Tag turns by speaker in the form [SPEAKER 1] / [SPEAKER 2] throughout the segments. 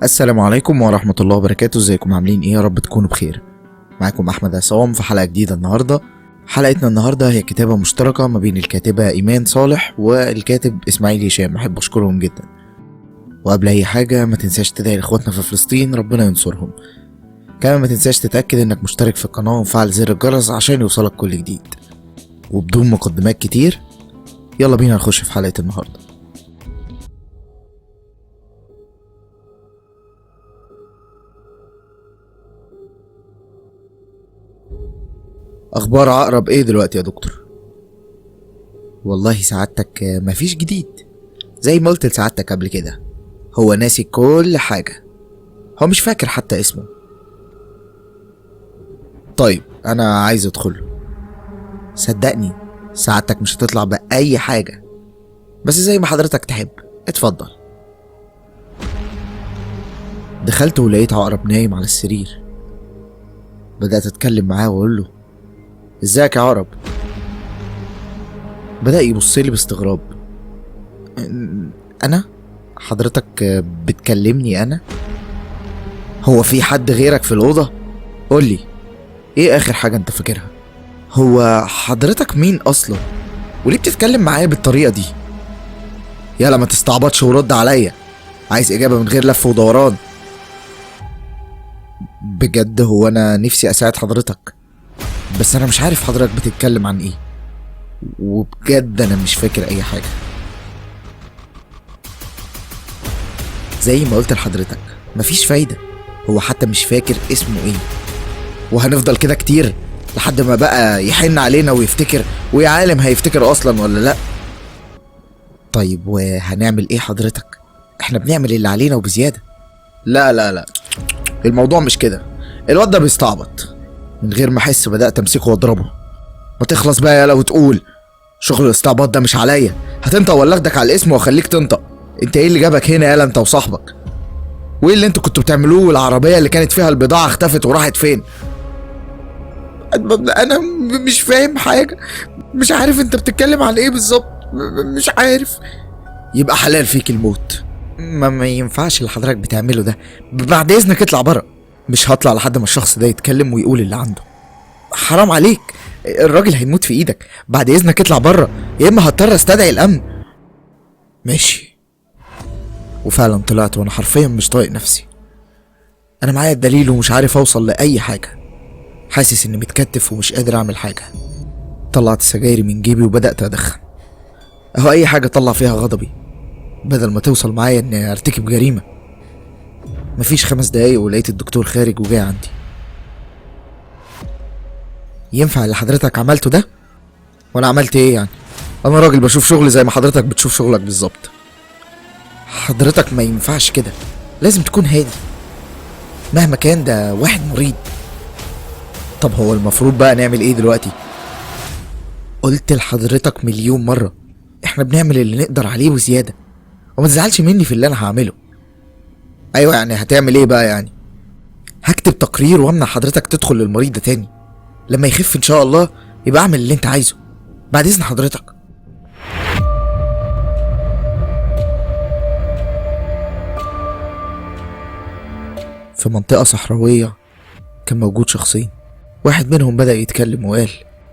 [SPEAKER 1] السلام عليكم ورحمة الله وبركاته. ازيكم عاملين ايه؟ يا رب تكونوا بخير. معاكم احمد عصام في حلقة جديدة النهاردة. حلقتنا النهاردة هي كتابة مشتركة ما بين الكاتبة ايمان صالح والكاتب اسماعيل هشام. احب اشكرهم جدا. وقبل اي حاجة ما تنساش تدعي لاخواتنا في فلسطين ربنا ينصرهم. كمان ما تنساش تتأكد انك مشترك في القناة ومفعل زر الجرس عشان يوصلك كل جديد. وبدون مقدمات كتير يلا بينا نخش في حلقة النهاردة. اخبار عقرب ايه دلوقتي يا دكتور؟ والله سعادتك مفيش جديد، زي ما قلت لسعادتك قبل كده. هو ناسي كل حاجة، هو مش فاكر حتى اسمه. طيب انا عايز ادخله. صدقني سعادتك مش هتطلع بأي حاجة، بس زي ما حضرتك تحب. اتفضل. دخلت ولقيت عقرب نايم على السرير. بدأت اتكلم معاه واقول له ازيك يا عقرب؟ بدأ يبصلي باستغراب. انا؟ حضرتك بتكلمني انا؟ هو في حد غيرك في الأوضة؟ قولي ايه اخر حاجة انت فاكرها؟ هو حضرتك مين اصلا؟ وليه بتتكلم معايا بالطريقة دي؟ يلا ما تستعبطش ورد عليا، عايز اجابة من غير لف ودوران. بجد هو انا نفسي اساعد حضرتك، بس انا مش عارف حضرتك بتتكلم عن ايه، وبجد انا مش فاكر اي حاجة. زي ما قلت لحضرتك مفيش فايدة، هو حتى مش فاكر اسمه ايه، وهنفضل كده كتير لحد ما بقى يحن علينا ويفتكر، ويا عالم هيفتكر اصلا ولا لا. طيب وهنعمل ايه حضرتك؟ احنا بنعمل اللي علينا وبزيادة. لا لا لا، الموضوع مش كده. الواد ده بيستعبط. من غير ما احس بدأت امسكه واضربه. ما تخلص بقى يالا وتقول شغل الاستعباط ده مش عليا. هتنطق ولا اخدك على الاسم واخليك تنطق؟ انت ايه اللي جابك هنا يالا انت وصاحبك؟ وايه اللي انتوا كنتوا بتعملوه؟ والعربية اللي كانت فيها البضاعة اختفت وراحت فين؟ انا مش فاهم حاجة، مش عارف انت بتتكلم عن ايه بالظبط، مش عارف. يبقى حلال فيك الموت. ما ينفعش اللي حضرتك بتعمله ده. بعد اذنك اطلع بره. مش هطلع لحد ما الشخص ده يتكلم ويقول اللي عنده. حرام عليك، الراجل هيموت في ايدك. بعد اذنك اطلع بره، يا اما هضطر استدعي الامن. ماشي. وفعلا طلعت وانا حرفيا مش طايق نفسي. انا معايا الدليل ومش عارف اوصل لاي حاجه، حاسس اني متكتف ومش قادر اعمل حاجه. طلعت سجايري من جيبي وبدات ادخن. اهو اي حاجه طلع فيها غضبي، بدل ما توصل معايا اني ارتكب جريمه. مفيش 5 دقايق ولقيت الدكتور خارج وجاي عندي. ينفع اللي حضرتك عملته ده؟ وانا عملت ايه يعني؟ انا راجل بشوف شغلي زي ما حضرتك بتشوف شغلك بالظبط. حضرتك ما ينفعش كده، لازم تكون هادي. مهما كان ده واحد مريض. طب هو المفروض بقى نعمل ايه دلوقتي؟ قلت لحضرتك مليون مرة احنا بنعمل اللي نقدر عليه وزيادة، وما تزعلش مني في اللي انا هعمله. ايوه يعني هتعمل ايه بقى يعني؟ هكتب تقرير وامنع حضرتك تدخل للمريض ده تاني. لما يخف ان شاء الله يبقى اعمل اللي انت عايزه. بعد اذن حضرتك. في منطقة صحراوية كان موجود شخصين. واحد منهم بدأ يتكلم وقال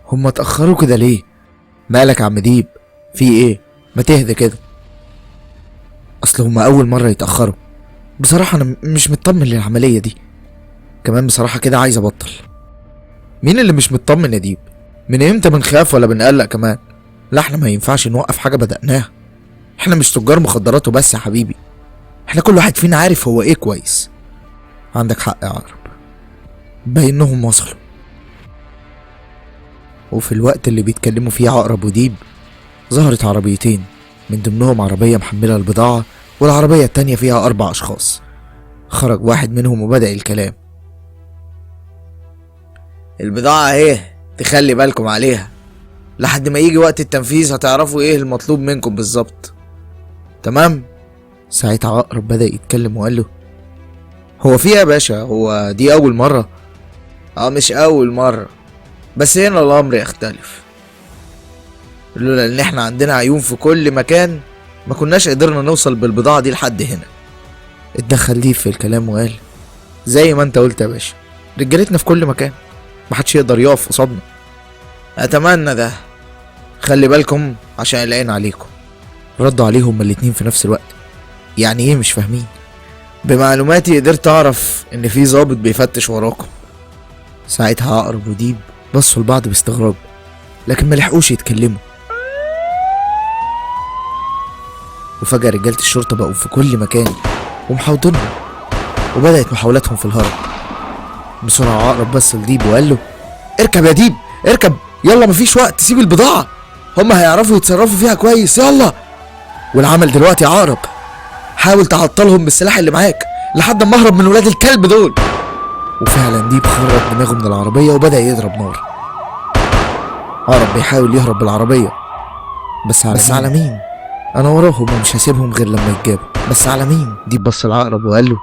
[SPEAKER 1] هما اتأخروا كده ليه؟ مالك يا عم ديب؟ في ايه؟ ما تهدى كده. اصل هما اول مرة يتأخروا. بصراحة انا مش مطمن للعملية دي. كمان بصراحة كده عايز ابطل. مين اللي مش مطمن يا ديب؟ من امتى بنخاف ولا بنقلق كمان؟ لا احنا ما ينفعش نوقف حاجة بدأناها. احنا مش تجار مخدرات وبس يا حبيبي، احنا كل واحد فينا عارف هو ايه كويس. عندك حق يا عقرب، باينهم وصلوا. وفي الوقت اللي بيتكلموا فيه عقرب وديب ظهرت عربيتين، من ضمنهم عربية محملة البضاعة، والعربية التانية فيها 4 أشخاص. خرج واحد منهم وبدأ الكلام. البضاعة اهي، تخلي بالكم عليها لحد ما يجي وقت التنفيذ، هتعرفوا ايه المطلوب منكم بالظبط. تمام؟ ساعتها عقرب بدأ يتكلم وقال له هو في يا باشا، هو دي أول مرة؟ مش أول مرة، بس هنا الأمر يختلف. لولا إن احنا عندنا عيون في كل مكان ما كناش قدرنا نوصل بالبضاعة دي لحد هنا. اتدخل ديب في الكلام وقال: زي ما انت قلت يا باشا، رجالتنا في كل مكان، محدش يقدر يقف قصادنا. اتمنى ده، خلي بالكم عشان العين عليكم. ردوا عليهم هما الاتنين في نفس الوقت. يعني ايه مش فاهمين؟ بمعلوماتي قدرت اعرف ان في ضابط بيفتش وراكم. ساعتها عقرب وديب بصوا لبعض باستغراب، لكن ملحقوش يتكلموا. وفجأة رجالة الشرطة بقوا في كل مكان ومحاوطينهم، وبدأت محاولاتهم في الهرب. بسرعة عقرب بص لديب وقال له: اركب يا ديب، اركب يلا، مفيش وقت، سيب البضاعة، هما هيعرفوا يتصرفوا فيها كويس، يلا. والعمل دلوقتي يا عقرب، حاول تعطلهم بالسلاح اللي معاك لحد ما اهرب من ولاد الكلب دول. وفعلا ديب خرج دماغه من العربية وبدأ يضرب نار. عقرب بيحاول يهرب بالعربية، بس على مين؟ انا وراهم ومش هسيبهم غير لما يتجابوا. بس على مين؟ ديب بص العقرب وقال له: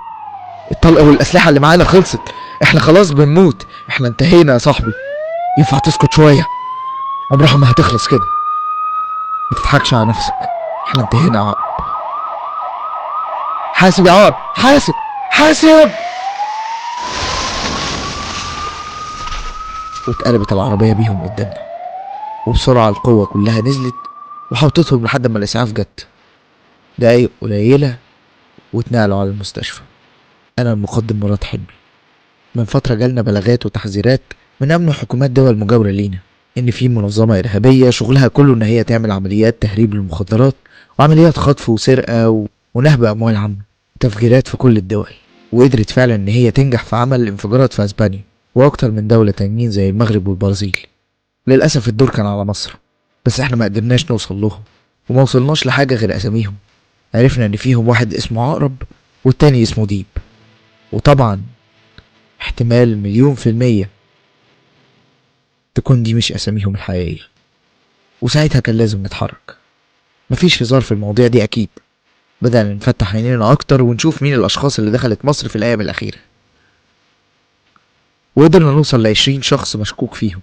[SPEAKER 1] الطلقة والأسلحة اللي معانا خلصت، احنا خلاص بنموت، احنا انتهينا يا صاحبي، ينفع تسكت شوية؟ عمرها ما هتخلص كده، ما تضحكش على نفسك، احنا انتهينا يا عقرب. حاسب يا عقرب، حاسب حاسب. واتقلبت العربية بيهم قدامنا، وبسرعة القوة كلها نزلت وحوطتهم لحد ما الإسعاف جت. دقايق قليلة واتنقلوا على المستشفى. أنا المقدم مراد حلمي. من فترة جالنا بلاغات وتحذيرات من أمن حكومات دول مجاورة لينا إن في منظمة إرهابية شغلها كله إن هي تعمل عمليات تهريب للمخدرات وعمليات خطف وسرقة ونهب أموال عامة وتفجيرات في كل الدول، وقدرت فعلا إن هي تنجح في عمل الانفجارات في أسبانيا وأكتر من دولة تانيين زي المغرب والبرازيل. للأسف الدور كان على مصر، بس إحنا ما قدرناش نوصل لهم وما وصلناش لحاجة غير أساميهم. عرفنا إن فيهم واحد اسمه عقرب والتاني اسمه ديب، وطبعا احتمال 1,000,000% تكون دي مش أساميهم الحقيقية. وساعتها كان لازم نتحرك، مفيش هزار في المواضيع دي أكيد. بدأنا نفتح عينينا أكتر ونشوف مين الأشخاص اللي دخلت مصر في الأيام الأخيرة، وقدرنا نوصل ل20 شخص مشكوك فيهم.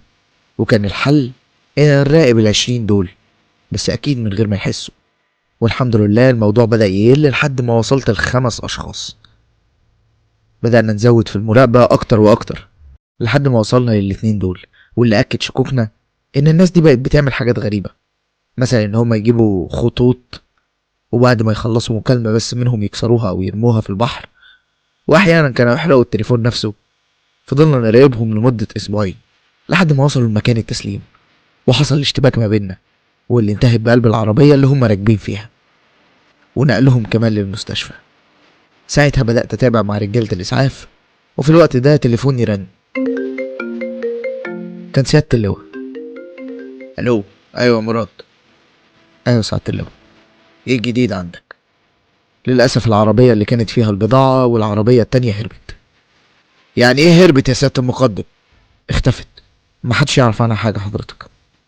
[SPEAKER 1] وكان الحل إن نراقب ال20 دول، بس أكيد من غير ما يحسوا. والحمد لله الموضوع بدأ يقل لحد ما وصلت ل5 أشخاص. بدأنا نزود في المراقبة أكتر وأكتر لحد ما وصلنا لل2 دول، واللي أكد شكوكنا إن الناس دي بقت بتعمل حاجات غريبة، مثلا إن هما يجيبوا خطوط وبعد ما يخلصوا مكالمة بس منهم يكسروها أو يرموها في البحر، وأحيانا كانوا يحرقوا التليفون نفسه. فضلنا نراقبهم لمدة أسبوعين لحد ما وصلوا لمكان التسليم، وحصل اشتباك ما بيننا واللي انتهت بقلب العربية اللي هم راكبين فيها ونقلهم كمان للمستشفى. ساعتها بدأت أتابع مع رجالة الإسعاف، وفي الوقت ده تليفوني رن. كان سيادة اللواء. ألو، أيوة مراد. أيوة سعادة اللواء، إيه الجديد عندك؟ للأسف العربية اللي كانت فيها البضاعة والعربية التانية هربت. يعني إيه هربت يا سيادة المقدم؟ اختفت، محدش يعرف عنها حاجة حضرتك.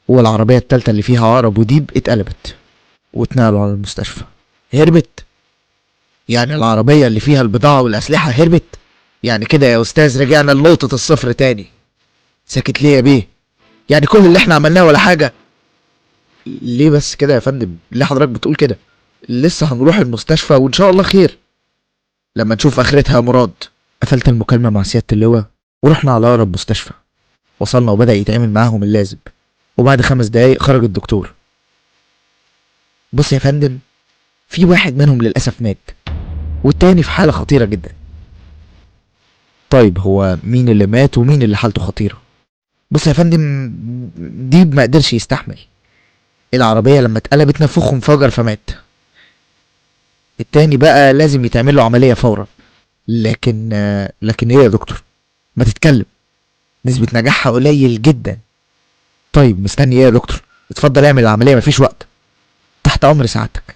[SPEAKER 1] والعربية التالتة اللي فيها عقرب وديب اتقلبت واتنقلوا على المستشفى. هربت؟ يعني العربية اللي فيها البضاعة والأسلحة هربت؟ يعني كده يا أستاذ رجعنا لنقطة الصفر تاني. ساكت ليه يا بيه؟ يعني كل اللي احنا عملناه ولا حاجة؟ ليه بس كده يا فندم؟ ليه حضرتك بتقول كده؟ لسه هنروح المستشفى وإن شاء الله خير لما نشوف آخرتها يا مراد. قفلت المكالمة مع سيادة اللواء ورحنا على أقرب مستشفى. وصلنا وبدأ يتعامل معاهم اللازم، وبعد 5 دقايق خرج الدكتور. بص يا فندم، في واحد منهم للأسف مات والتاني في حالة خطيرة جدا. طيب هو مين اللي مات ومين اللي حالته خطيرة؟ بص يا فندم، ديب ما قدرش يستحمل، العربية لما اتقلبت نفخه انفجر فمات. التاني بقى لازم يتعمل له عملية فورا. لكن ايه يا دكتور؟ ما تتكلم، نسبة نجاحها قليل جدا. طيب مستني ايه يا دكتور؟ اتفضل اعمل العملية، مفيش وقت. تحت امر سعادتك.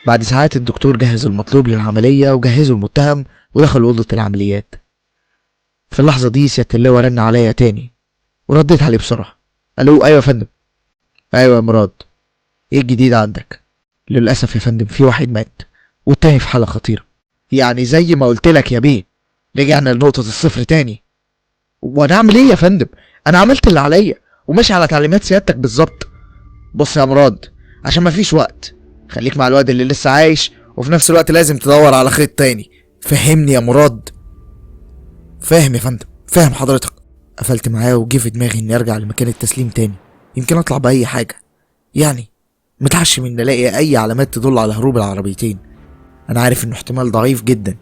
[SPEAKER 1] بعد ساعات الدكتور جهز المطلوب للعملية وجهزوا المتهم ودخلوا أوضة العمليات. في اللحظة دي سيادة اللواء رن عليا تاني ورديت عليه بسرعة. ألو، أيوة يا فندم. أيوة يا مراد، إيه الجديد عندك؟ للأسف يا فندم في واحد مات والتاني في حالة خطيرة. يعني زي ما قلت لك يا بيه، رجعنا لنقطة الصفر تاني. وأنا أعمل إيه يا فندم؟ أنا عملت اللي عليا وماشي على تعليمات سيادتك بالظبط. بص يا مراد، عشان مفيش وقت، خليك مع الواد اللي لسه عايش وفي نفس الوقت لازم تدور على خيط تاني. فهمني يا مراد. فاهم يا فندم، فاهم حضرتك. قفلت معاه وجه في دماغي اني ارجع لمكان التسليم تاني، يمكن اطلع باي حاجه، يعني متعشم ان الاقي اي علامات تدل على هروب العربيتين. انا عارف انه احتمال ضعيف جدا،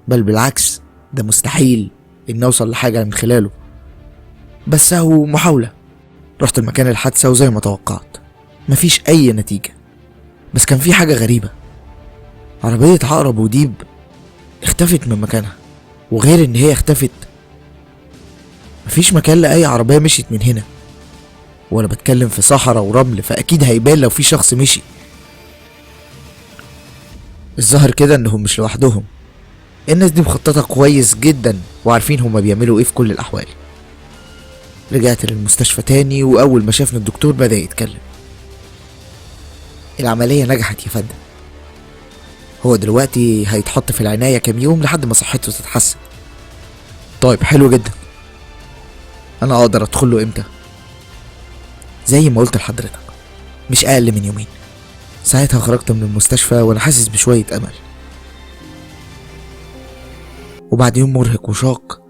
[SPEAKER 1] بل بالعكس ده مستحيل ان اوصل لحاجه من خلاله، بس هو محاوله. رحت المكان الحادثه وزي ما توقعت مفيش اي نتيجه، بس كان في حاجه غريبه. عربيه عقرب وديب اختفت من مكانها، وغير ان هي اختفت مفيش مكان لاي عربيه مشيت من هنا. وانا بتكلم في صحراء ورمل، فاكيد هيبان لو في شخص مشي. الظاهر كده انهم مش لوحدهم، الناس دي مخططه كويس جدا وعارفين هما بيعملوا ايه في كل الاحوال. رجعت للمستشفى تاني، واول ما شافني الدكتور بدأ يتكلم. العمليه نجحت يا فندم، هو دلوقتي هيتحط في العنايه كام يوم لحد ما صحته تتحسن. طيب حلو جدا، انا اقدر ادخل له امتى؟ زي ما قلت لحضرتك مش اقل من يومين. ساعتها خرجت من المستشفى وانا حاسس بشويه امل. وبعد يوم مرهق وشاق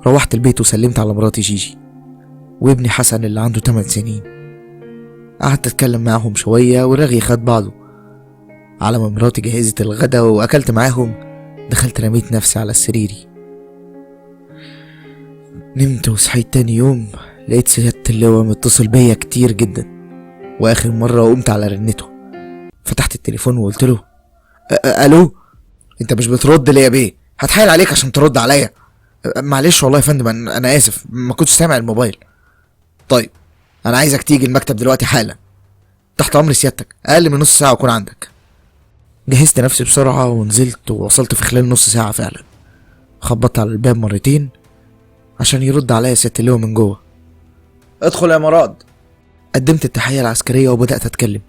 [SPEAKER 1] روحت البيت وسلمت على مراتي جيجي وابني حسن اللي عنده 8 سنين. قعدت اتكلم معاهم شويه ورغي خد بعضه. على ما مراتي جهزت الغدا واكلت معاهم دخلت رميت نفسي على سريري. نمت وصحيت تاني يوم لقيت سيادة اللواء متصل بيا كتير جدا، واخر مرة قمت على رنته. فتحت التليفون وقلت له الو. انت مش بترد ليه يا بيه؟ هتحايل عليك عشان ترد عليا. معلش والله يا فندم، انا اسف ما كنتش سامع الموبايل. طيب انا عايزك تيجي المكتب دلوقتي حالا. تحت امر سيادتك، اقل من نص ساعة اكون عندك. جهزت نفسي بسرعة ونزلت ووصلت في خلال نص ساعة فعلا. خبطت على الباب مرتين عشان يرد عليا سيادة اللواء من جوه. ادخل يا مراد. قدمت التحية العسكرية وبدأت اتكلم.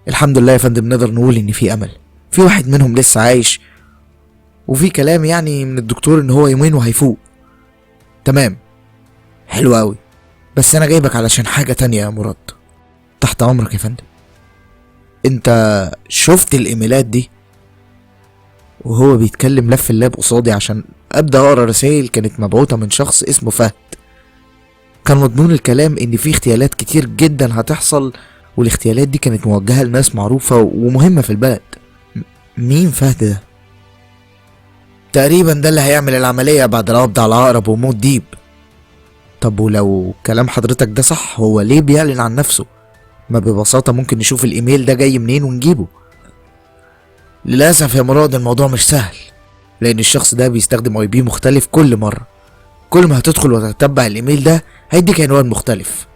[SPEAKER 1] الحمد لله يا فندم، نقدر نقول ان في امل، في واحد منهم لسه عايش، وفي كلام يعني من الدكتور ان هو يومين وهيفوق. تمام، حلو اوي، بس انا جايبك علشان حاجة تانية يا مراد. تحت امرك يا فندم. انت شفت الايميلات دي؟ وهو بيتكلم لف اللاب قصادي عشان ابدا اقرا رسائل كانت مبعوثة من شخص اسمه فهد. كان مضمون الكلام ان في اغتيالات كتير جدا هتحصل، والاغتيالات دي كانت موجهة لناس معروفة ومهمة في البلد. مين فهد ده؟ تقريبا ده اللي هيعمل العملية بعد القبض على عقرب وموت ديب. طب ولو كلام حضرتك ده صح، هو ليه بيعلن عن نفسه؟ ما ببساطة ممكن نشوف الايميل ده جاي منين ونجيبه. للأسف يا مراد الموضوع مش سهل، لأن الشخص ده بيستخدم اي بي مختلف كل مرة. كل ما هتدخل وتتبع الايميل ده هيديك عنوان مختلف.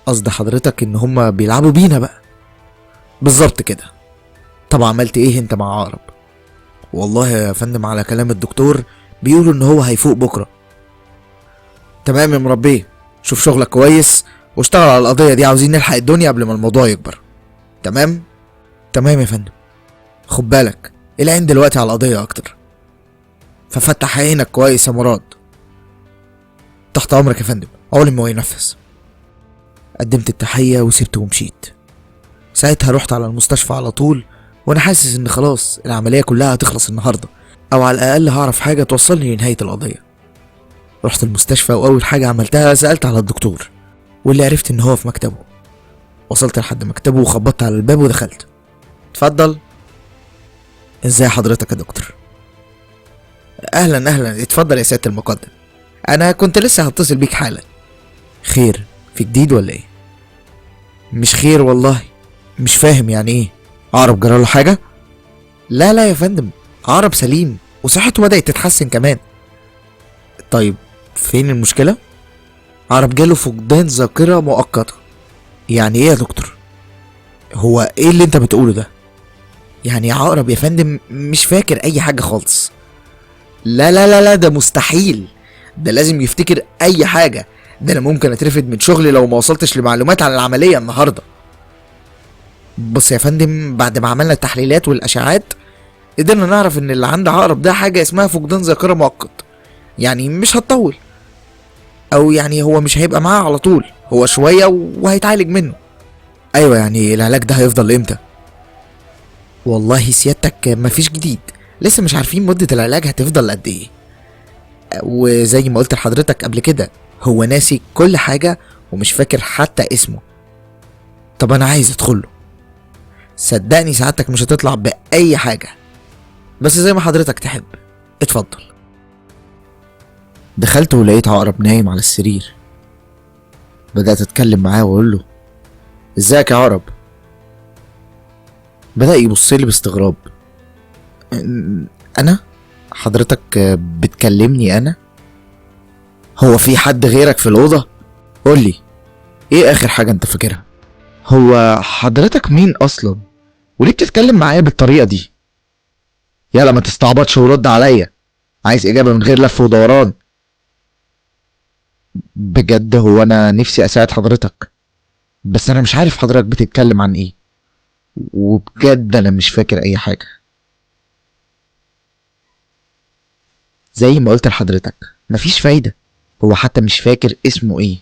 [SPEAKER 1] قصد حضرتك ان هما بيلعبوا بينا بقى؟ بالظبط كده. طب عملت ايه انت مع عقرب؟ والله يا فندم على كلام الدكتور بيقولوا ان هو هيفوق بكرة. تمام يا مربيه، شوف شغلك كويس واشتغل على القضية دي، عاوزين نلحق الدنيا قبل ما الموضوع يكبر. تمام؟ تمام يا فندم. خد بالك العين دلوقتي على القضية اكتر، ففتح عينك كويس يا مراد. تحت امرك يا فندم، علم وينفذ. قدمت التحية وسبته ومشيت. ساعتها رحت على المستشفى على طول وانا حاسس ان خلاص العملية كلها هتخلص النهاردة، او على الاقل هعرف حاجة توصلني لنهاية القضية. رحت المستشفى واول حاجة عملتها سألت على الدكتور، واللي عرفت ان هو في مكتبه. وصلت لحد مكتبه وخبطت على الباب ودخلت. اتفضل. ازاي حضرتك يا دكتور؟ اهلا اهلا، اتفضل يا سيادة المقدم، انا كنت لسه هتصل بيك حالا. خير، في جديد ولا ايه؟ مش خير والله، مش فاهم يعني ايه؟ عقرب جراله حاجة؟ لا لا يا فندم، عقرب سليم وصحته بدأت تتحسن كمان. طيب فين المشكلة؟ عقرب جاله فقدان ذاكرة مؤقتة. يعني ايه يا دكتور؟ هو ايه اللي انت بتقوله ده؟ يعني عقرب يا فندم مش فاكر اي حاجة خالص. لا لا لا لا، ده مستحيل، ده لازم يفتكر اي حاجة، ده انا ممكن اترفد من شغلي لو ما وصلتش لمعلومات عن العملية النهاردة. بص يا فندم، بعد ما عملنا التحليلات والاشعاعات قدرنا نعرف ان اللي عند عقرب ده حاجة اسمها فقدان ذاكرة مؤقت، يعني مش هتطول، او يعني هو مش هيبقى معاه على طول، هو شوية وهيتعالج منه. ايوه يعني العلاج ده هيفضل امتى؟ والله سيادتك مفيش جديد، لسه مش عارفين مدة العلاج هتفضل قد ايه، وزي ما قلت لحضرتك قبل كده هو ناسي كل حاجة ومش فاكر حتى اسمه. طب انا عايز ادخله، صدقني سعادتك مش هتطلع بأي حاجة، بس زي ما حضرتك تحب، اتفضل. دخلت ولقيت عقرب نايم على السرير. بدأت اتكلم معاه واقول له ازيك يا عقرب. بدأ يبص لي باستغراب. انا؟ حضرتك بتكلمني انا؟ هو في حد غيرك في الأوضة؟ قول لي ايه اخر حاجة انت فاكرها؟ هو حضرتك مين اصلا؟ وليه بتتكلم معايا بالطريقة دي؟ يلا ما تستعبطش ورد عليا، عايز اجابة من غير لف ودوران. بجد هو انا نفسي اساعد حضرتك، بس انا مش عارف حضرتك بتتكلم عن ايه، وبجد انا مش فاكر اي حاجة. زي ما قلت لحضرتك مفيش فايدة، هو حتى مش فاكر اسمه ايه،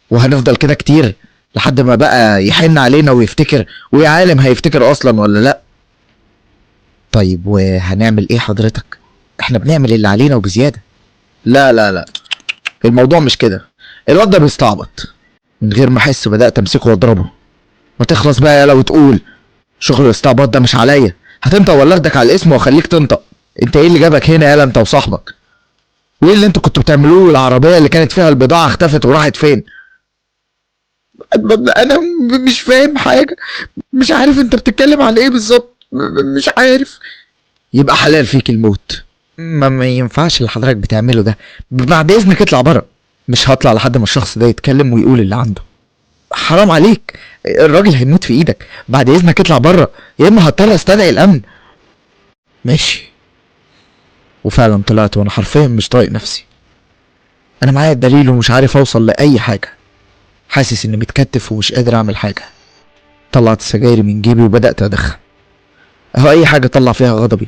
[SPEAKER 1] وهنفضل كده كتير لحد ما بقى يحن علينا ويفتكر، ويا عالم هيفتكر اصلا ولا لا. طيب وهنعمل ايه حضرتك؟ احنا بنعمل اللي علينا وبزيادة. لا لا لا، الموضوع مش كده، الواد ده بيستعبط. من غير ما احس بدأت امسكه واضربه. ما تخلص بقى يالا وتقول شغل الاستعباط ده مش عليا، هتنطق ولا اخدك على الاسم واخليك تنطق. انت ايه اللي جابك هنا يالا انت وصاحبك؟ وايه اللي انتوا كنتوا بتعملوه؟ العربية اللي كانت فيها البضاعة اختفت وراحت فين؟ انا مش فاهم حاجة، مش عارف انت بتتكلم عن ايه بالظبط، مش عارف. يبقى حلال فيك الموت، ما ينفعش اللي حضرتك بتعمله ده، بعد اذنك اطلع بره. مش هطلع لحد ما الشخص ده يتكلم ويقول اللي عنده. حرام عليك، الراجل هيموت في ايدك، بعد اذنك اطلع بره يا اما هضطر استدعي الامن. ماشي. وفعلا طلعت وانا حرفيا مش طايق نفسي. انا معايا الدليل ومش عارف اوصل لاي حاجه، حاسس اني متكتف ومش قادر اعمل حاجه. طلعت السجاير من جيبي وبدات ادخن، اهو اي حاجه طلع فيها غضبي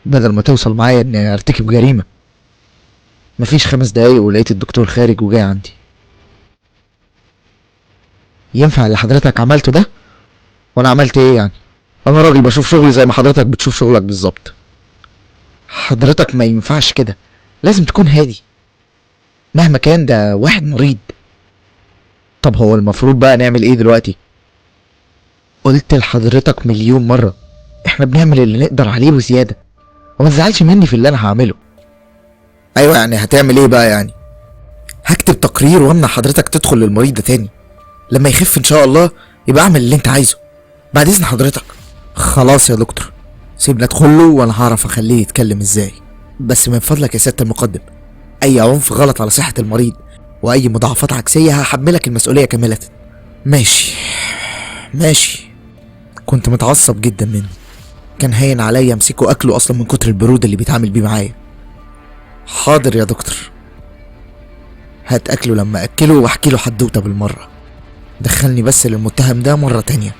[SPEAKER 1] بدل ما توصل معايا اني ارتكب جريمه. مفيش 5 دقايق ولقيت الدكتور خارج وجاي عندي. ينفع اللي حضرتك عملته ده؟ وانا عملت ايه يعني؟ انا راجل بشوف شغلي زي ما حضرتك بتشوف شغلك بالظبط. حضرتك ما ينفعش كده، لازم تكون هادي، مهما كان ده واحد مريض. طب هو المفروض بقى نعمل ايه دلوقتي؟ قلت لحضرتك مليون مرة احنا بنعمل اللي نقدر عليه وزيادة، وما تزعلش مني في اللي انا هعمله. ايوه يعني هتعمل ايه بقى يعني؟ هكتب تقرير وامنع حضرتك تدخل للمريض ده تاني، لما يخف ان شاء الله يبقى اعمل اللي انت عايزه، بعد اذن حضرتك. خلاص يا دكتور، سيبنا ادخله وانا هعرف اخليه يتكلم ازاي، بس من فضلك يا سيادة المقدم اي عنف غلط على صحة المريض واي مضاعفات عكسية هحملك المسؤولية كاملة. ماشي ماشي. كنت متعصب جدا منه، كان هين عليا امسكه اكله اصلا من كتر البرود اللي بيتعامل بيه معايا. حاضر يا دكتور، هات اكله لما اكله واحكي له حدوته بالمره. دخلني بس للمتهم ده مره تانية.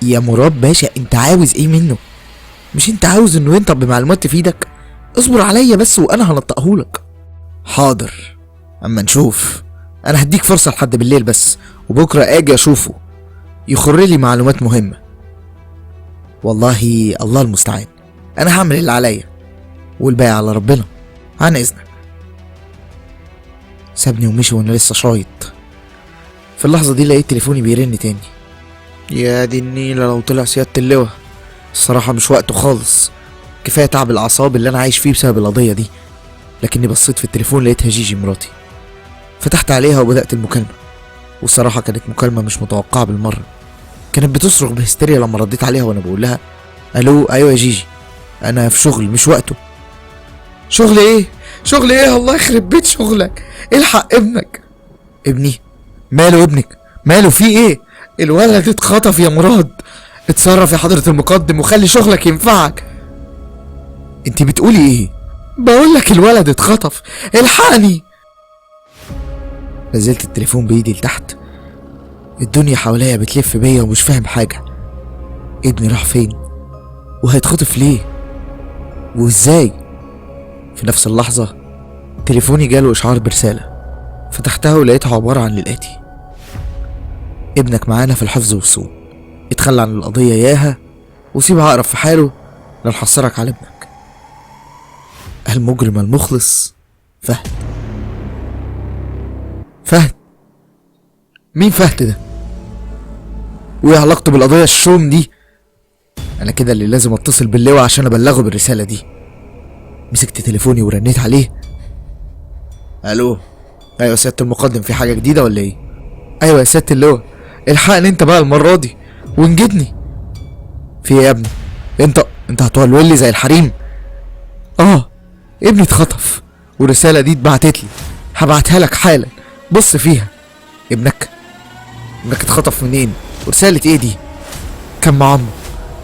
[SPEAKER 1] يا مراد باشا انت عاوز ايه منه؟ مش انت عاوز انه ينطق بمعلومات تفيدك؟ اصبر عليا بس وانا هنطقهولك. حاضر اما نشوف، انا هديك فرصه لحد بالليل بس، وبكره اجي اشوفه يخر لي معلومات مهمه. والله الله المستعان، انا هعمل اللي عليا والباقي على ربنا، عن اذنك. سابني ومشي وانا لسه شايط. في اللحظه دي لقيت تليفوني بيرن تاني. يا دي النيله لو طلع سياده اللواء، الصراحه مش وقته خالص، كفايه تعب الاعصاب اللي انا عايش فيه بسبب القضيه دي. لكني بصيت في التليفون لقيتها جيجي مراتي. فتحت عليها وبدات المكالمه، والصراحه كانت مكالمه مش متوقعه بالمره. كانت بتصرخ بهستيريا لما رديت عليها وانا بقول لها الو ايوه يا جيجي، انا في شغل مش وقته. شغل ايه؟ شغل ايه؟ الله يخرب بيت شغلك، الحق ابنك. ابني؟ ماله ابنك؟ ماله في ايه؟ الولد اتخطف يا مراد، اتصرف يا حضرة المقدم وخلي شغلك ينفعك. انت بتقولي ايه؟ بقولك الولد اتخطف، الحقني. نزلت التليفون بايدي لتحت، الدنيا حواليا بتلف بيا ومش فاهم حاجة. ابني راح فين؟ وهيتخطف ليه؟ وازاي؟ في نفس اللحظة تليفوني جاله اشعار برسالة، فتحتها ولقيتها عبارة عن الاتي: ابنك معانا في الحفظ والصون، اتخلى عن القضية ياها وسيبها أقرب في حاله لا نحصرك على ابنك. المجرم المخلص فهد. فهد؟ مين فهد ده؟ وايه علاقته بالقضية الشوم دي؟ انا كده اللي لازم اتصل باللواء عشان ابلغه بالرسالة دي. مسكت تليفوني ورنيت عليه. الو. ايوه يا سيادة المقدم، في حاجة جديدة ولا ايه؟ ايوه يا سيادة اللواء، الحقني انت بقى المرة دي وانجدني. في ايه يا ابني؟ انت هتولول لي زي الحريم؟ ابني اتخطف والرسالة دي اتبعتت لي، هبعتها لك حالا، بص فيها. ابنك اتخطف منين؟ ورسالة ايه دي؟ كان مع عمه،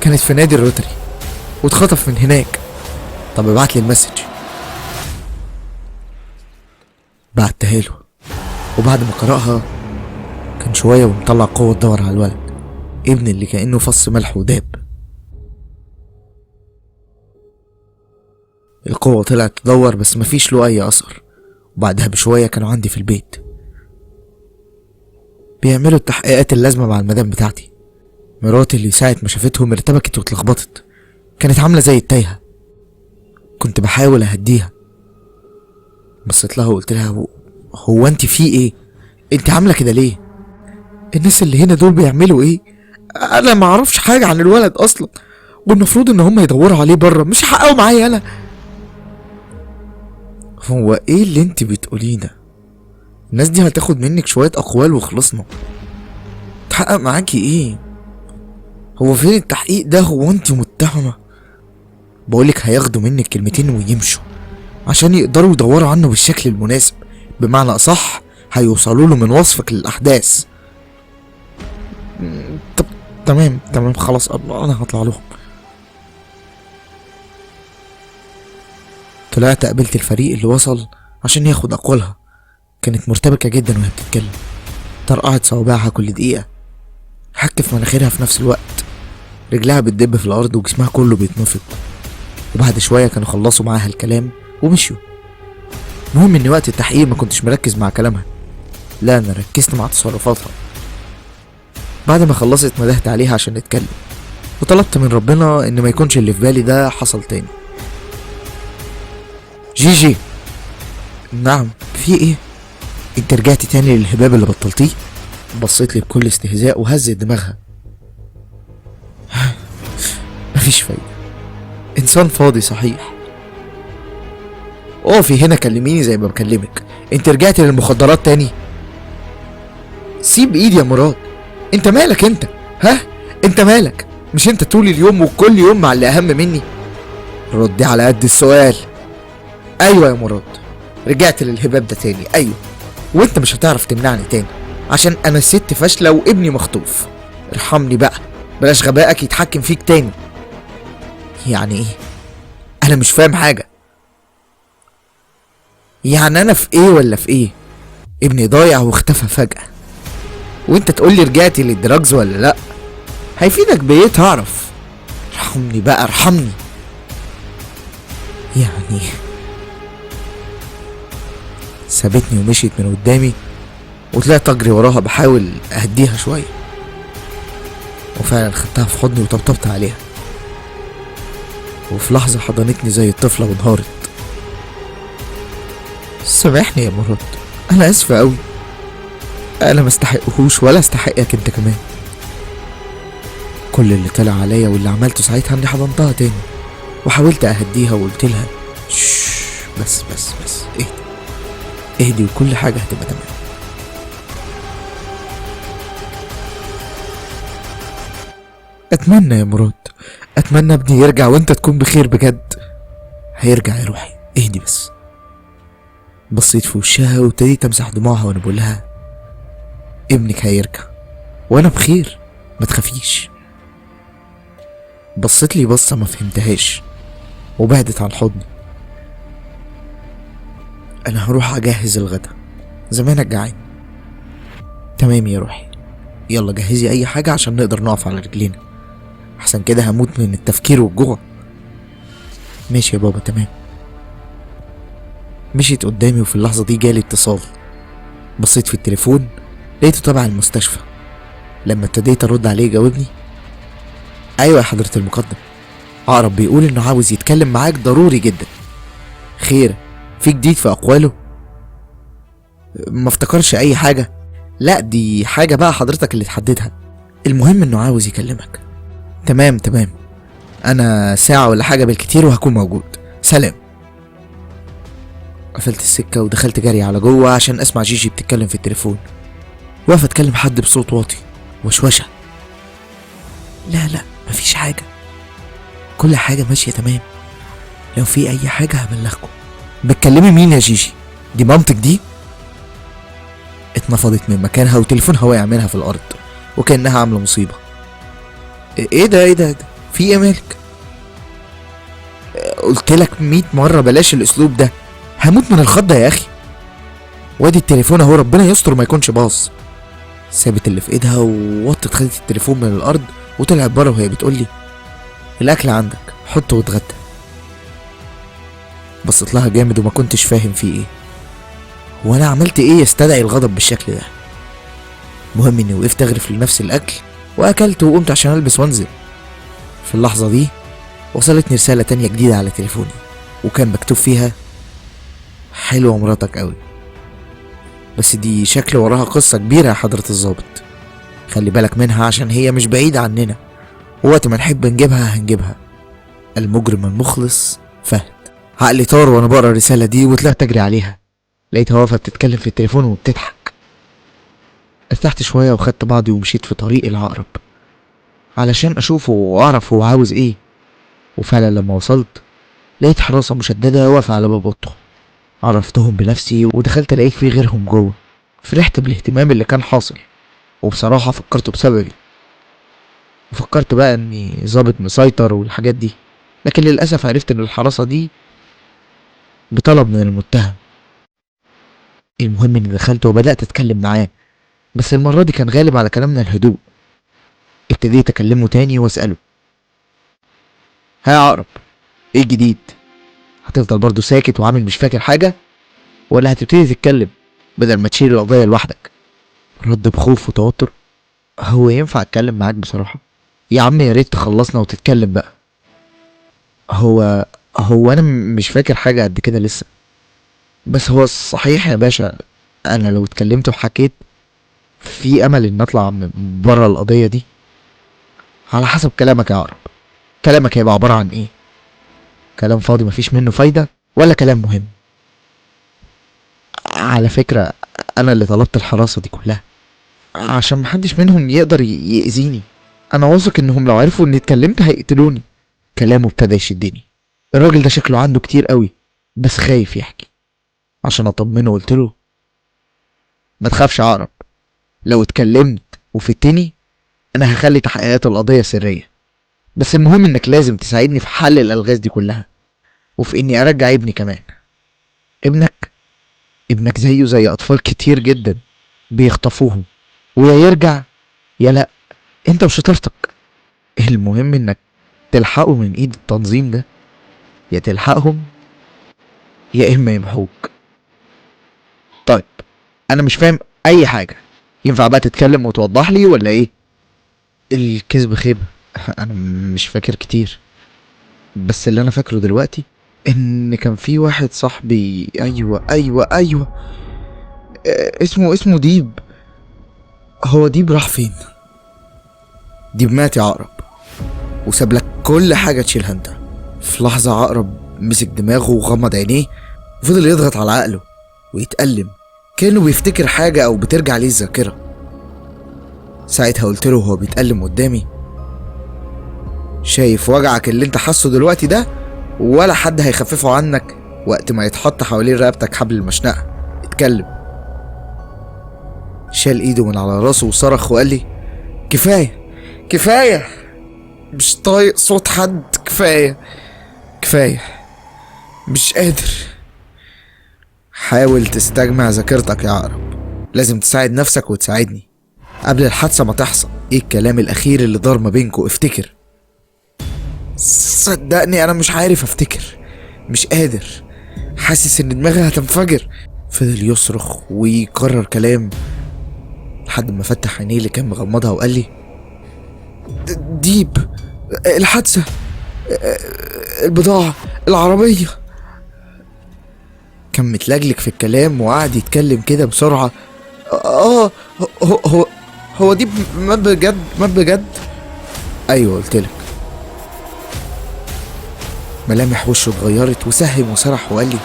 [SPEAKER 1] كانت في نادي الروتري واتخطف من هناك. طب ابعت لي المسج. بعتها له، وبعد ما قرأها كان شوية ومطلع قوة تدور على الولد، ابني اللي كأنه فص ملح وداب. القوة طلعت تدور بس مفيش له أي أثر، وبعدها بشوية كانوا عندي في البيت بيعملوا التحقيقات اللازمة مع المدام بتاعتي. مراتي اللي ساعة ما شافتهم ارتبكت واتلخبطت، كانت عاملة زي التايهة. كنت بحاول أهديها، بصيت لها وقلت لها هو انت في ايه؟ انت عاملة كده ليه؟ الناس اللي هنا دول بيعملوا ايه؟ انا ما اعرفش حاجة عن الولد اصلا، والمفروض ان هم يدوروا عليه بره، مش حققوا معايا انا. هو ايه اللي انت بتقوليه ده؟ الناس دي هتاخد منك شوية اقوال وخلصنا. تحقق معاكي ايه؟ هو فين التحقيق ده؟ هو انت متهمة؟ بقولك هياخدوا منك كلمتين ويمشوا عشان يقدروا يدوروا عنه بالشكل المناسب، بمعنى اصح هيوصلوا له من وصفك للاحداث. طب تمام خلاص، انا هطلع لهم. طلعت قابلت الفريق اللي وصل عشان ياخد اقوالها. كانت مرتبكة جدا وهي بتتكلم، طرقعت صوابعها كل دقيقة، حك في مناخيرها في نفس الوقت، رجلها بتدب في الارض وجسمها كله بيتنفض. وبعد شوية كانوا خلصوا معاها الكلام ومشيوا. المهم ان وقت التحقيق ما كنتش مركز مع كلامها، لا انا ركزت مع تصرفاتها. بعد ما خلصت ندهت عليها عشان نتكلم، وطلبت من ربنا ان ما يكونش اللي في بالي ده حصل تاني. جيجي. نعم، في ايه؟ انت رجعتي تاني للهباب اللي بطلتيه؟ بصيت لي بكل استهزاء وهزت دماغها. مفيش فايدة، انسان فاضي صحيح. اقفي هنا كلميني زي ما بكلمك. انت رجعتي للمخدرات تاني؟ سيب ايدي يا مراد. انت مالك انت؟ انت مالك؟ مش انت طول اليوم وكل يوم مع اللي اهم مني؟ ردي على قد السؤال. ايوه يا مراد، رجعت للهباب ده تاني، ايوه، وانت مش هتعرف تمنعني تاني عشان انا ست فاشله وابني مخطوف. ارحمني بقى، بلاش غبائك يتحكم فيك تاني. يعني ايه؟ انا مش فاهم حاجه. يعني انا في ايه ولا في ايه؟ ابني ضايع واختفى فجأة، وانت تقولي رجعتي للدراجز ولا لا؟ هيفيدك بايه تعرف؟ ارحمني بقى، ارحمني. يعني سابتني ومشيت من قدامي، وطلعت اجري وراها بحاول اهديها شويه، وفعلا خدتها في حضني وطبطبت عليها، وفي لحظه حضنتني زي الطفله وانهارت. سامحني يا مراد، انا اسفه قوي، انا ما استحقهوش ولا استحقك انت كمان. كل اللي طلع عليا واللي عملته ساعتها اني حضنتها تاني وحاولت اهديها وقلت لها بس اهدي وكل حاجه هتبقى تمام. اتمنى يا مراد، اتمنى ابني يرجع وانت تكون بخير بجد. هيرجع يا روحي، اهدي بس. بصيت في وشها وابتديت امسح دموعها وانا بقول لها ابنك هيرجع وانا بخير، ما تخافيش. بصيت لي بصه ما فهمتهاش وبعدت عن حضني. انا هروح اجهز الغدا، زمانك جعان. تمام يا روحي، يلا جهزي اي حاجه عشان نقدر نقف على رجلينا، احسن كده هموت من التفكير والجوع. ماشي يا بابا، تمام. مشيت قدامي وفي اللحظه دي جالي اتصال. بصيت في التليفون لقيته تبع المستشفى. لما ابتديت ارد عليه جاوبني: ايوه يا حضرة المقدم، عقرب بيقول انه عاوز يتكلم معاك ضروري جدا. خير، في جديد في اقواله؟ ما افتكرش اي حاجة. لا دي حاجة بقى حضرتك اللي تحددها، المهم انه عاوز يكلمك. تمام، انا ساعة ولا حاجة بالكتير وهكون موجود، سلام. قفلت السكة ودخلت جري على جوه عشان اسمع جيجي بتتكلم في التليفون. واقفة تكلم حد بصوت واطي، وشوشة. لا مفيش حاجة، كل حاجة ماشية تمام، لو في اي حاجة هبلغكم. بتكلمي مين يا جيجي؟ دي مامتك دي؟ اتنفضت من مكانها وتليفونها وقع منها في الارض وكأنها عاملة مصيبة. ايه ده في ايه مالك؟ قلت لك 100 مرة بلاش الاسلوب ده، هموت من الخضة يا اخي. وادي التليفون اهو، ربنا يستر ما يكونش باظ. سابت اللي في ايدها ووطت، خدت التليفون من الارض وطلعت بره وهي بتقولي: الاكل عندك، حطه واتغدى. بصيت لها جامد وما كنتش فاهم في ايه، وانا عملت ايه يستدعي الغضب بالشكل ده. المهم اني وقفت اغرف لنفسي الاكل واكلت وقمت عشان البس وانزل. في اللحظة دي وصلتني رسالة تانية جديدة على تليفوني، وكان مكتوب فيها: حلوة مراتك قوي، بس دي شكل وراها قصة كبيرة يا حضرة الظابط، خلي بالك منها عشان هي مش بعيدة عننا، ووقت ما نحب نجيبها هنجيبها. المجرم المخلص فهد. عقلي طار وانا بقرا الرسالة دي وطلعت اجري عليها، لقيتها واقفة بتتكلم في التليفون وبتضحك. ارتحت شوية وخدت بعضي ومشيت في طريق العقرب علشان اشوفه واعرف هو عاوز ايه. وفعلا لما وصلت لقيت حراسة مشددة واقفة على باب اوضته. عرفتهم بنفسي ودخلت لقيت في غيرهم جوه. فرحت بالاهتمام اللي كان حاصل، وبصراحة فكرته بسببي، وفكرت بقى اني ظابط مسيطر والحاجات دي، لكن للأسف عرفت ان الحراسة دي بطلب من المتهم. المهم اني دخلت وبدأت اتكلم معاه، بس المرة دي كان غالب على كلامنا الهدوء. ابتديت اكلمه تاني واسأله: ها يا عقرب، ايه الجديد؟ هتفضل برضو ساكت وعامل مش فاكر حاجة، ولا هتبتدي تتكلم بدل ما تشيل القضية لوحدك؟ رد بخوف وتوتر: هو ينفع اتكلم معاك بصراحة؟ يا عم يا ريت تخلصنا وتتكلم بقى. هو انا مش فاكر حاجة قد كده لسه، بس هو صحيح يا باشا، انا لو اتكلمت وحكيت في امل ان اطلع من بره القضية دي. على حسب كلامك يا عقرب، كلامك هيبقى عبارة عن ايه؟ كلام فاضي مفيش منه فايدة، ولا كلام مهم؟ على فكرة انا اللي طلبت الحراسة دي كلها عشان محدش منهم يقدر يأذيني. انا واثق انهم لو عرفوا اني اتكلمت هيقتلوني. كلامه ابتدى يشدني، الراجل ده شكله عنده كتير قوي بس خايف يحكي. عشان اطمنه قلت له: ما تخافش يا عقرب، لو اتكلمت وفتني انا هخلي تحقيقات القضية سرية، بس المهم انك لازم تساعدني في حل الالغاز دي كلها، وفي اني ارجع ابني كمان. ابنك زيه زي اطفال كتير جدا بيخطفوهم، ويا يرجع يا لا، انت وشطارتك. المهم انك تلحقه من ايد التنظيم ده، يا تلحقهم يا اما يمحوك. طيب انا مش فاهم اي حاجة، ينفع بقى تتكلم وتوضح لي ولا ايه؟ الكذب خيبة. انا مش فاكر كتير، بس اللي انا فاكره دلوقتي ان كان في واحد صاحبي. ايوه اسمه ديب. هو ديب راح فين؟ ديب مات يا عقرب، وساب لك كل حاجة تشيلها انت. في لحظة عقرب مسك دماغه وغمض عينيه وفضل يضغط على عقله ويتألم كأنه بيفتكر حاجة او بترجع ليه الذاكرة. ساعتها قلت له وهو بيتألم قدامي: شايف وجعك اللي انت حاسه دلوقتي ده؟ ولا حد هيخففه عنك وقت ما يتحط حوالين رقبتك حبل المشنقة. اتكلم. شال ايده من على راسه وصرخ وقال لي: كفاية، مش طايق صوت حد، كفاية، مش قادر. حاول تستجمع ذاكرتك يا عقرب، لازم تساعد نفسك وتساعدني قبل الحادثة ما تحصل. ايه الكلام الاخير اللي دار ما بينكوا؟ افتكر. صدقني انا مش عارف افتكر، مش قادر، حاسس ان دماغي هتنفجر. فضل يصرخ ويكرر كلام لحد ما فتح عينيه اللي كان مغمضها وقال لي ديب، الحادثة، البضاعة، العربية. كان متلجلج في الكلام وقعد يتكلم كده بسرعة. هو هو دي مات بجد؟ مات بجد؟ ايوه قلتلك. ملامح وشه اتغيرت وسهم وسرح وقال لي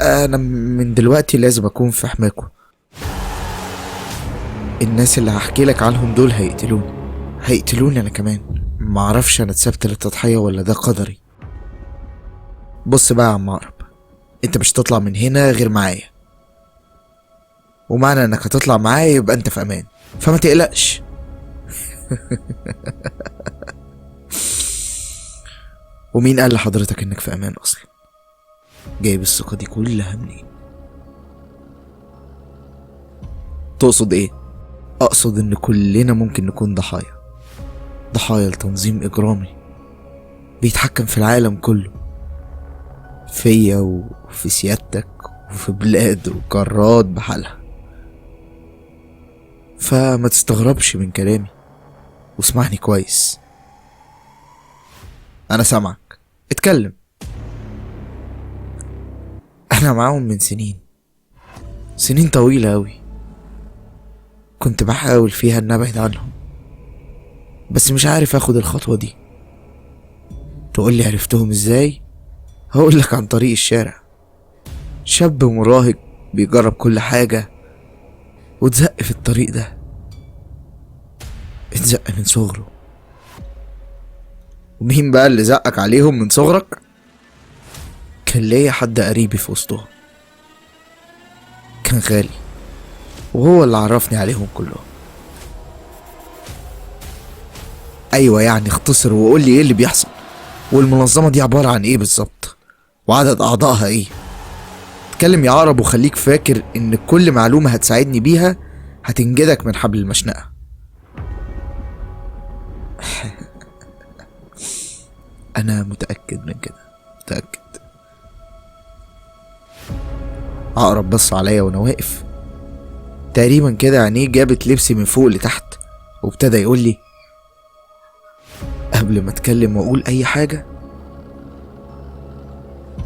[SPEAKER 1] انا من دلوقتي لازم اكون في حماكم. الناس اللي هحكي لك عنهم دول هيقتلوني انا كمان. معرفش انا اتسبت للتضحية ولا ده قدري. بص بقى يا عم عقرب، انت مش هتطلع من هنا غير معايا، ومعنى انك هتطلع معايا يبقى انت في امان، فما تقلقش. ومين قال لحضرتك انك في امان اصلا؟ جايب الثقة دي كلها منين؟ تقصد ايه؟ اقصد ان كلنا ممكن نكون ضحايا لتنظيم اجرامي بيتحكم في العالم كله، فيا وفي سيادتك وفي بلاد وقارات بحالها. فما تستغربش من كلامي واسمعني كويس. انا سامعك، اتكلم. انا معاهم من سنين طويلة اوي، كنت بحاول فيها ان ابعد عنهم بس مش عارف اخد الخطوة دي. تقولي عرفتهم ازاي؟ هقولك عن طريق الشارع. شاب مراهق بيجرب كل حاجة واتزق في الطريق ده، اتزق من صغره. ومين بقى اللي زقك عليهم من صغرك؟ كان ليا حد قريبي في وسطهم، كان غالي وهو اللي عرفني عليهم كلهم. ايوه يعني اختصر وقول لي ايه اللي بيحصل، والمنظمة دي عبارة عن ايه بالظبط، وعدد اعضائها ايه. اتكلم يا عقرب وخليك فاكر ان كل معلومة هتساعدني بيها هتنجدك من حبل المشنقة. انا متأكد من كده، متأكد. عقرب بص عليا وانا واقف تقريبا كده، عينيه جابت لبسي من فوق لتحت وابتدى يقول لي قبل ما اتكلم واقول اي حاجة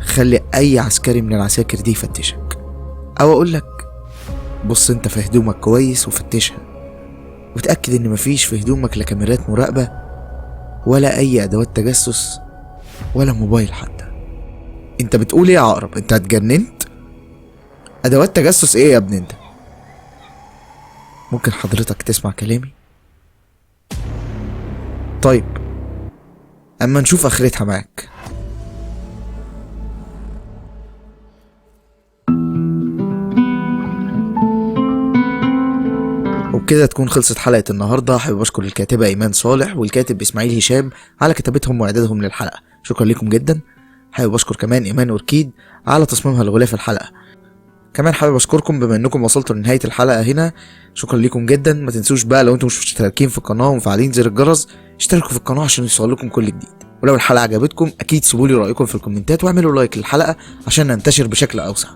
[SPEAKER 1] خلي اي عسكري من العساكر دي يفتشك، او اقول لك بص انت في هدومك كويس وفتشها وتأكد ان مفيش في هدومك لا كاميرات مراقبة ولا اي ادوات تجسس ولا موبايل حتى. انت بتقول ايه يا عقرب؟ انت اتجننت؟ ادوات تجسس ايه يا ابني انت؟ ممكن حضرتك تسمع كلامي؟ طيب اما نشوف اخرتها معاك. وبكده تكون خلصت حلقة النهاردة. حابب اشكر الكاتبة ايمان صالح والكاتب اسماعيل هشام على كتابتهم واعدادهم للحلقة، شكرا لكم جدا. حابب اشكر كمان ايمان اوركيد على تصميمها لغلاف الحلقة. كمان حابب اشكركم بما انكم وصلتوا لنهاية الحلقة هنا، شكرا لكم جدا. ما تنسوش بقى لو انتم مش مشتركين في القناة ومفعلين زر الجرس اشتركوا في القناة عشان يوصلكم كل جديد. ولو الحلقة عجبتكم اكيد سيبولي رأيكم في الكومنتات واعملوا لايك للحلقة عشان ننتشر بشكل اوسع.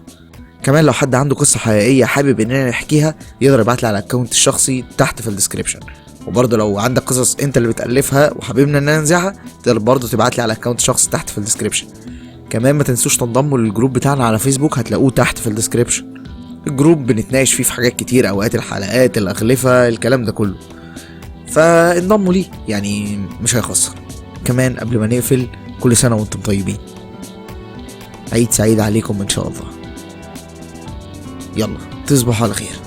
[SPEAKER 1] كمان لو حد عنده قصة حقيقية حابب اننا نحكيها يقدر يبعتلي على الاكونت الشخصي تحت في الديسكريبشن. وبرضه لو عندك قصص انت اللي بتألفها وحاببنا اننا ننزعها تقدر برضه تبعتلي على الاكونت الشخصي تحت في الديسكريبشن. كمان ما تنسوش تنضموا للجروب بتاعنا على فيسبوك هتلاقوه تحت في الديسكريبشن. الجروب بنتناقش فيه في حاجات كتير، اوقات الحلقات، الاغلفة، الكلام ده كله، فانضموا ليه يعني مش هيخسر. كمان قبل ما نقفل كل سنة وانتم طيبين، عيد سعيد عليكم ان شاء الله. يلا تصبحوا على خير.